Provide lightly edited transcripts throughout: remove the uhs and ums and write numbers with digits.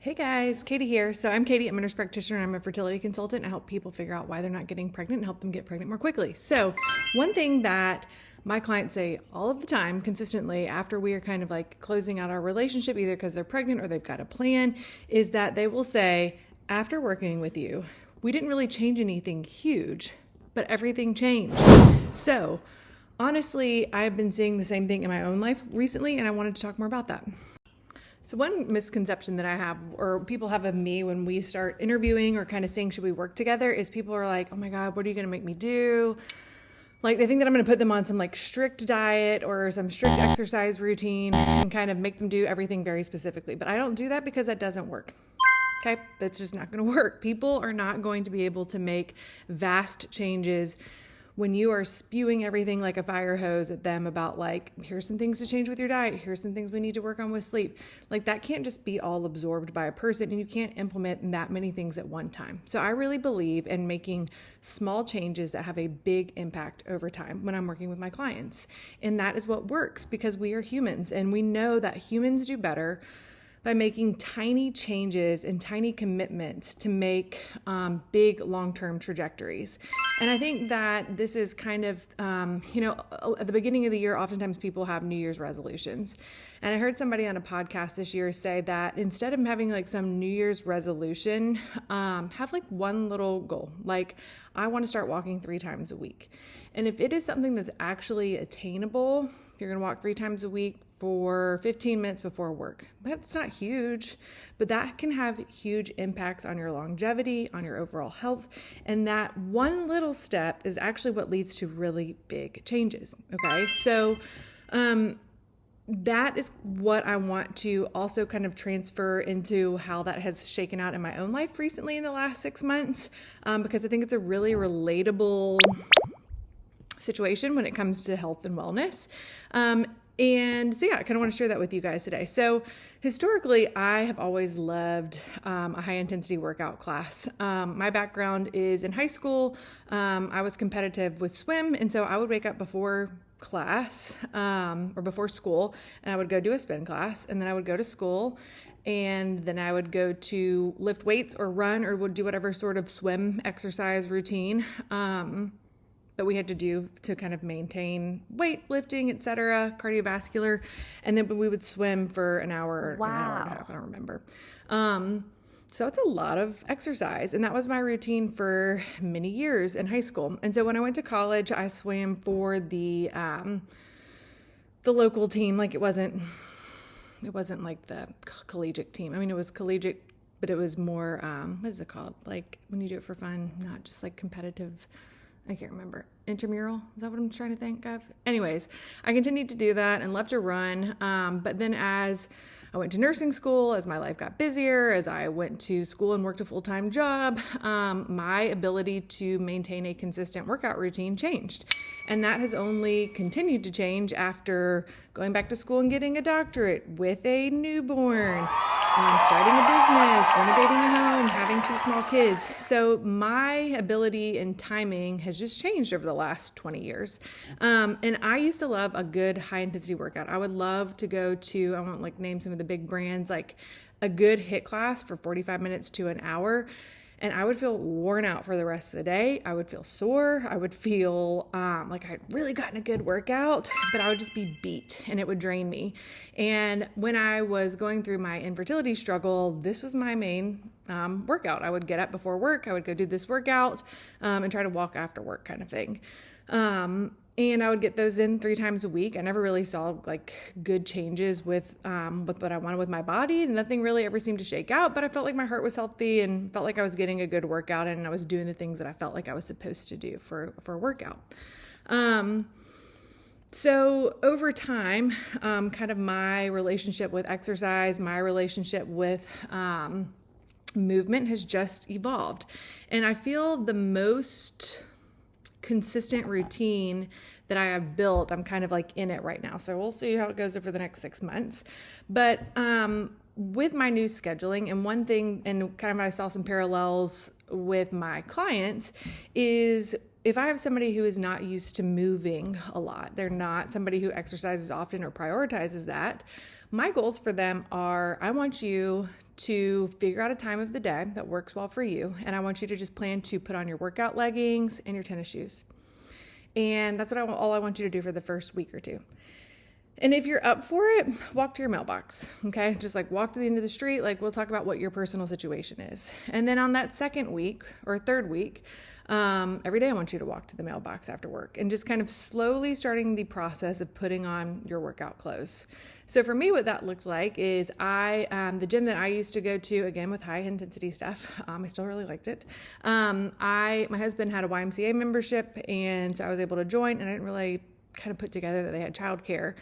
Hey guys, Katie here. So I'm Katie, I'm a nurse practitioner, and I'm a fertility consultant. I help people figure out why they're not getting pregnant and help them get pregnant more quickly. So one thing that my clients say all of the time consistently after we are kind of like closing out our relationship, either because they're pregnant or they've got a plan, is that they will say, after working with you, we didn't really change anything huge, but everything changed. So honestly, I've been seeing the same thing in my own life recently, and I wanted to talk more about that. So one misconception that I have, or people have of me when we start interviewing or kind of saying, should we work together, is people are like, oh my God, what are you going to make me do? Like they think that I'm going to put them on some like strict diet or some strict exercise routine and kind of make them do everything very specifically. But I don't do that because that doesn't work. Okay, that's just not going to work. People are not going to be able to make vast changes when you are spewing everything like a fire hose at them about like, here's some things to change with your diet, here's some things we need to work on with sleep. Like that can't just be all absorbed by a person, and you can't implement that many things at one time. So I really believe in making small changes that have a big impact over time when I'm working with my clients. And that is what works because we are humans, and we know that humans do better by making tiny changes and tiny commitments to make big long-term trajectories. And I think that this is kind of, at the beginning of the year, oftentimes people have New Year's resolutions. And I heard somebody on a podcast this year say that instead of having like some New Year's resolution, have like one little goal. Like, I want to start walking 3 times a week. And if it is something that's actually attainable, you're going to walk 3 times a week for 15 minutes before work. That's not huge, but that can have huge impacts on your longevity, on your overall health. And that one little step is actually what leads to really big changes. Okay. So, that is what I want to also kind of transfer into how that has shaken out in my own life recently in the last 6 months, because I think it's a really relatable situation when it comes to health and wellness. And so, I kind of want to share that with you guys today. So historically, I have always loved a high intensity workout class. My background is in high school. I was competitive with swim. And so I would wake up before class or before school, and I would go do a spin class, and then I would go to school, and then I would go to lift weights or run or would do whatever sort of swim exercise routine that we had to do to kind of maintain weight lifting, etc., cardiovascular. And then we would swim for an hour, an hour and a half, I don't remember. So it's a lot of exercise. And that was my routine for many years in high school. And so when I went to college, I swam for the local team. Like it wasn't like the collegiate team. I mean, it was collegiate, but it was more, what is it called? Like when you do it for fun, not just like competitive. I can't remember. Intramural? Is that what I'm trying to think of? Anyways, I continued to do that and love to run. But then as I went to nursing school, as my life got busier, as I went to school and worked a full-time job, my ability to maintain a consistent workout routine changed. And that has only continued to change after going back to school and getting a doctorate with a newborn, starting a business, renovating a home, having 2 small kids. So my ability and timing has just changed over the last 20 years. And I used to love a good high intensity workout. I would love to go to, I won't like name some of the big brands, like a good HIIT class for 45 minutes to an hour. And I would feel worn out for the rest of the day. I would feel sore. I would feel like I'd really gotten a good workout, but I would just be beat and it would drain me. And when I was going through my infertility struggle, this was my main workout. I would get up before work. I would go do this workout and try to walk after work kind of thing. And I would get those in 3 times a week. I never really saw like good changes with what I wanted with my body. Nothing really ever seemed to shake out, but I felt like my heart was healthy and felt like I was getting a good workout and I was doing the things that I felt like I was supposed to do for a workout. So over time, kind of my relationship with exercise, my relationship with movement has just evolved. And I feel the most consistent routine that I have built, I'm kind of like in it right now. So we'll see how it goes over the next 6 months. But with my new scheduling, and one thing, and kind of I saw some parallels with my clients, is if I have somebody who is not used to moving a lot, they're not somebody who exercises often or prioritizes that, my goals for them are, I want you to figure out a time of the day that works well for you. And I want you to just plan to put on your workout leggings and your tennis shoes. And that's what all I want you to do for the first week or two. And if you're up for it, walk to your mailbox, okay? Just like walk to the end of the street. Like we'll talk about what your personal situation is. And then on that second week or third week, every day I want you to walk to the mailbox after work and just kind of slowly starting the process of putting on your workout clothes. So for me, what that looked like is the gym that I used to go to, again, with high intensity stuff, I still really liked it. My husband had a YMCA membership, and so I was able to join, and I didn't really kind of put together that they had childcare.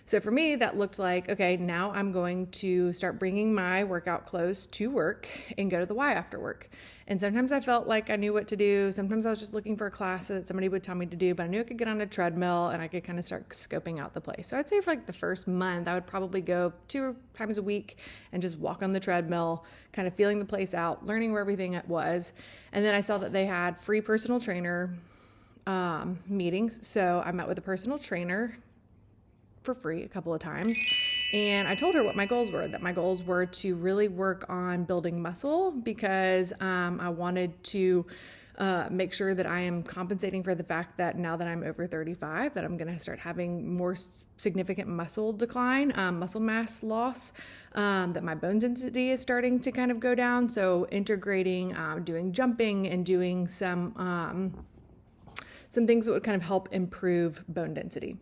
So for me, that looked like, okay, now I'm going to start bringing my workout clothes to work and go to the Y after work. And sometimes I felt like I knew what to do. Sometimes I was just looking for a class that somebody would tell me to do, but I knew I could get on a treadmill and I could kind of start scoping out the place. So I'd say for like the first month, I would probably go 2 times a week and just walk on the treadmill, kind of feeling the place out, learning where everything was. And then I saw that they had free personal trainer meetings. So I met with a personal trainer for free a couple of times. And I told her what my goals were, that my goals were to really work on building muscle because I wanted to make sure that I am compensating for the fact that now that I'm over 35, that I'm going to start having more significant muscle decline, muscle mass loss, that my bone density is starting to kind of go down. So integrating, doing jumping and doing some things that would kind of help improve bone density.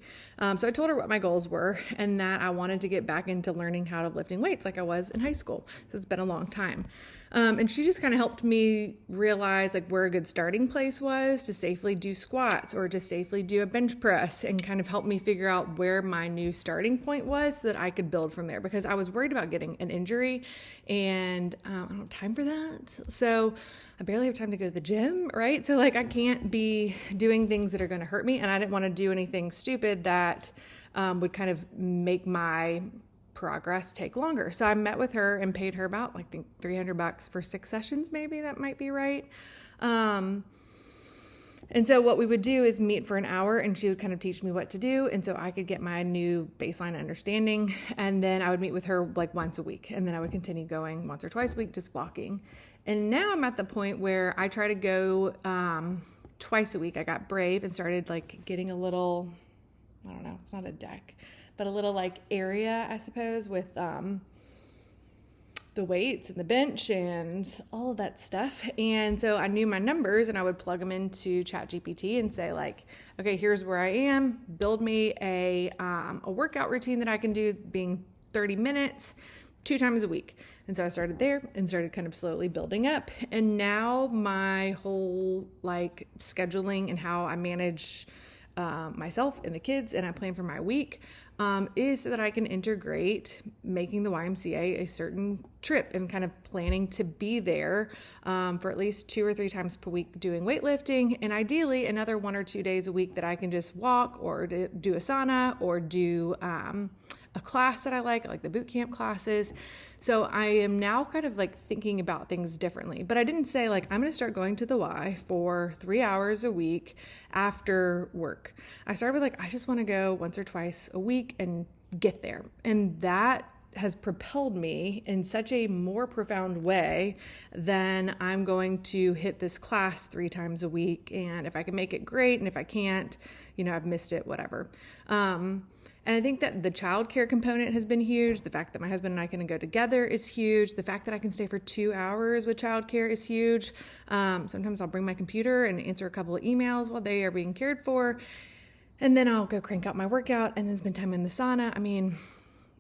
So I told her what my goals were and that I wanted to get back into learning how to lifting weights like I was in high school. So it's been a long time. And she just kind of helped me realize like where a good starting place was to safely do squats or to safely do a bench press, and kind of help me figure out where my new starting point was so that I could build from there, because I was worried about getting an injury and I don't have time for that. So I barely have time to go to the gym, right? So like I can't be doing things that are going to hurt me, and I didn't want to do anything stupid that would kind of make my progress take longer. So I met with her and paid her about like $300 for 6 sessions, maybe that might be right. And so what we would do is meet for an hour and she would kind of teach me what to do. And so I could get my new baseline understanding. And then I would meet with her like once a week. And then I would continue going once or twice a week, just walking. And now I'm at the point where I try to go twice a week. I got brave and started like getting a little, I don't know, it's not a deck, but a little like area, I suppose, with the weights and the bench and all of that stuff. And so I knew my numbers and I would plug them into ChatGPT and say like, okay, here's where I am. Build me a workout routine that I can do being 30 minutes, 2 times a week. And so I started there and started kind of slowly building up. And now my whole like scheduling and how I manage myself and the kids and I plan for my week is so that I can integrate making the YMCA a certain trip and kind of planning to be there for at least 2 or 3 times per week doing weightlifting, and ideally another 1 or 2 days a week that I can just walk or do a sauna or do a class that I like the boot camp classes. So I am now kind of like thinking about things differently, but I didn't say like, I'm going to start going to the Y for 3 hours a week after work. I started with like, I just want to go once or twice a week and get there. And that has propelled me in such a more profound way than I'm going to hit this class 3 times a week. And if I can make it, great. And if I can't, I've missed it, whatever. And I think that the childcare component has been huge. The fact that my husband and I can go together is huge. The fact that I can stay for 2 hours with childcare is huge. Sometimes I'll bring my computer and answer a couple of emails while they are being cared for. And then I'll go crank out my workout and then spend time in the sauna. I mean,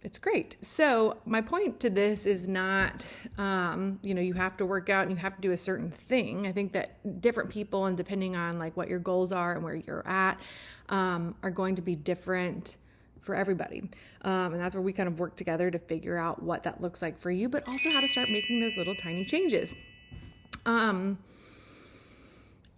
it's great. So my point to this is not, you have to work out and you have to do a certain thing. I think that different people, and depending on like what your goals are and where you're at, are going to be different for everybody. And that's where we kind of work together to figure out what that looks like for you, but also how to start making those little tiny changes. And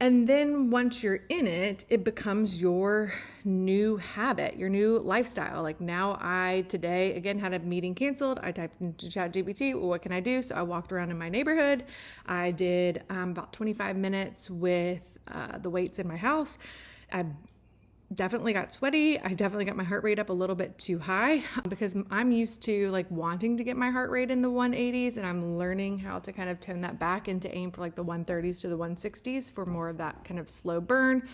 then once you're in it, it becomes your new habit, your new lifestyle. Like now I today, again, had a meeting canceled. I typed into ChatGPT, what can I do? So I walked around in my neighborhood. I did about 25 minutes with the weights in my house. I definitely got sweaty. I definitely got my heart rate up a little bit too high because I'm used to like wanting to get my heart rate in the 180s, and I'm learning how to kind of tone that back and to aim for like the 130s to the 160s for more of that kind of slow burn,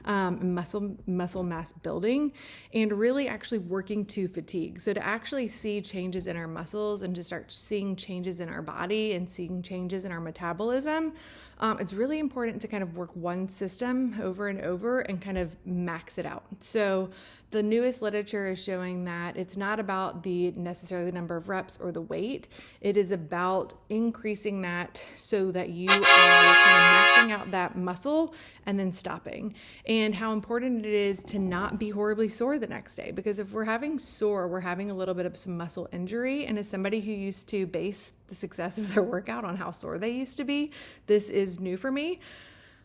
muscle mass building, and really actually working to fatigue. So to actually see changes in our muscles and to start seeing changes in our body and seeing changes in our metabolism, it's really important to kind of work one system over and over and kind of max it out. So the newest literature is showing that it's not about the necessarily the number of reps or the weight. It is about increasing that so that you are kind of maxing out that muscle and then stopping. And how important it is to not be horribly sore the next day. Because if we're having sore, we're having a little bit of some muscle injury. And as somebody who used to base the success of their workout on how sore they used to be, this is new for me.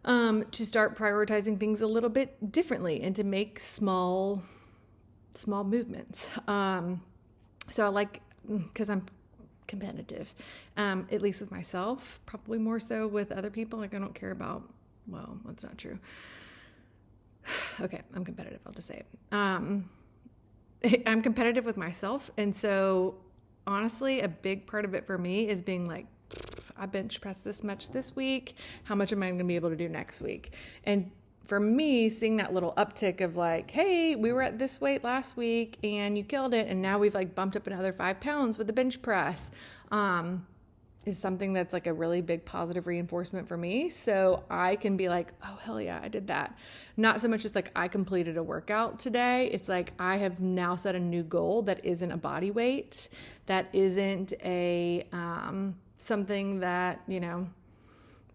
To start prioritizing things a little bit differently and to make small movements. So I like, because I'm competitive, at least with myself, probably more so with other people. Like I don't care about, well, that's not true. Okay, I'm competitive. I'll just say it. I'm competitive with myself. And so honestly, a big part of it for me is being like, I bench pressed this much this week. How much am I going to be able to do next week? And for me, seeing that little uptick of like, hey, we were at this weight last week and you killed it. And now we've like bumped up another 5 pounds with the bench press, is something that's like a really big positive reinforcement for me. So I can be like, oh, hell yeah, I did that. Not so much just like I completed a workout today. It's like I have now set a new goal that isn't a body weight, that isn't a something that, you know,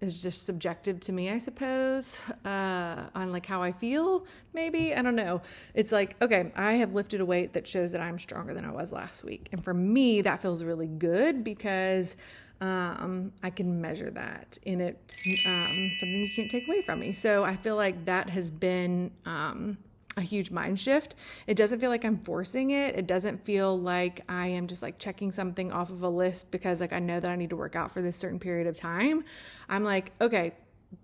is just subjective to me, I suppose, on like how I feel, maybe. I don't know. It's like, okay, I have lifted a weight that shows that I'm stronger than I was last week. And for me, that feels really good because I can measure that, and it's something you can't take away from me. So I feel like that has been a huge mind shift. It doesn't feel like I'm forcing it. It doesn't feel like I am just like checking something off of a list because like I know that I need to work out for this certain period of time. I'm like, okay,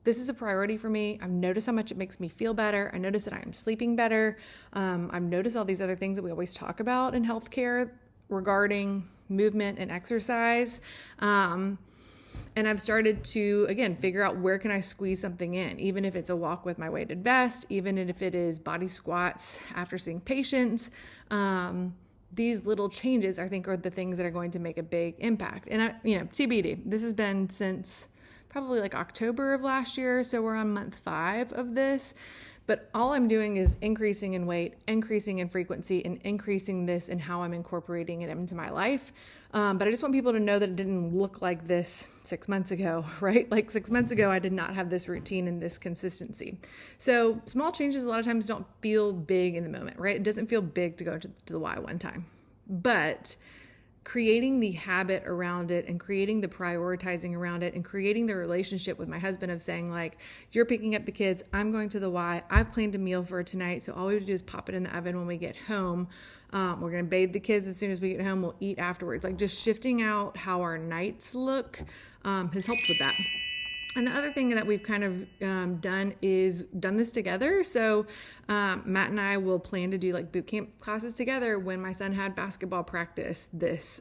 this is a priority for me. I've noticed how much it makes me feel better. I noticed that I am sleeping better. I've noticed all these other things that we always talk about in healthcare regarding movement and exercise. And I've started to, again, figure out where can I squeeze something in, even if it's a walk with my weighted vest, even if it is body squats after seeing patients. These little changes, I think, are the things that are going to make a big impact. And, TBD, this has been since probably like October of last year. So we're on month 5 of this. But all I'm doing is increasing in weight, increasing in frequency, and increasing this in how I'm incorporating it into my life. But I just want people to know that it didn't look like this 6 months ago, right? Like 6 months ago, I did not have this routine and this consistency. So small changes a lot of times don't feel big in the moment, right? It doesn't feel big to go to the Y one time. But creating the habit around it and creating the prioritizing around it and creating the relationship with my husband of saying like, you're picking up the kids, I'm going to the Y, I've planned a meal for tonight, so all we have to do is pop it in the oven when we get home. We're going to bathe the kids as soon as we get home, we'll eat afterwards. Like just shifting out how our nights look has helped with that. And the other thing that we've kind of done is done this together. So Matt and I will plan to do like boot camp classes together when my son had basketball practice this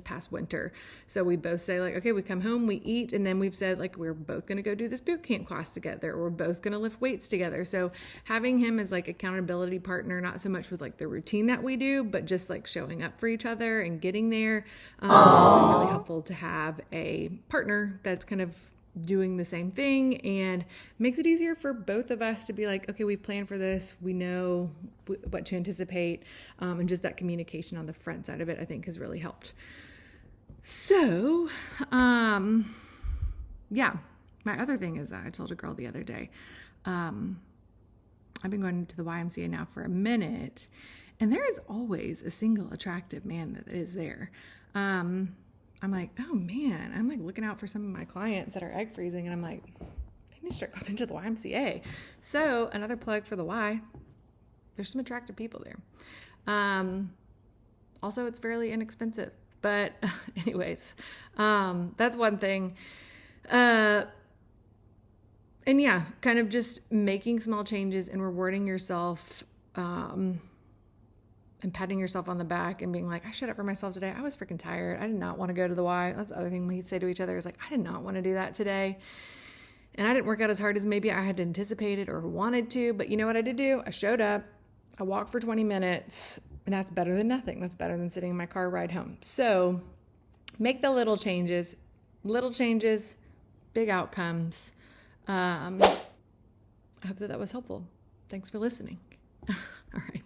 past winter. So we both say like, okay, we come home, we eat, and then we've said like, we're both going to go do this boot camp class together, or we're both going to lift weights together. So having him as like accountability partner, not so much with like the routine that we do, but just like showing up for each other and getting there. It's been really helpful to have a partner that's kind of doing the same thing, and makes it easier for both of us to be like, okay, we planned for this, we know what to anticipate, and just that communication on the front side of it, I think, has really helped. So, yeah, my other thing is that I told a girl the other day, I've been going to the YMCA now for a minute, and there is always a single attractive man that is there. I'm like, oh man, I'm like looking out for some of my clients that are egg freezing, and I'm like, I need to start going to the YMCA. So another plug for the Y. There's some attractive people there. Also, it's fairly inexpensive. But anyways, that's one thing. And yeah, kind of just making small changes and rewarding yourself, and patting yourself on the back and being like, I showed up for myself today. I was freaking tired. I did not want to go to the Y. That's the other thing we say to each other is like, I did not want to do that today. And I didn't work out as hard as maybe I had anticipated or wanted to. But you know what I did do? I showed up. I walked for 20 minutes. And that's better than nothing. That's better than sitting in my car ride home. So make the little changes, big outcomes. I hope that was helpful. Thanks for listening. All right.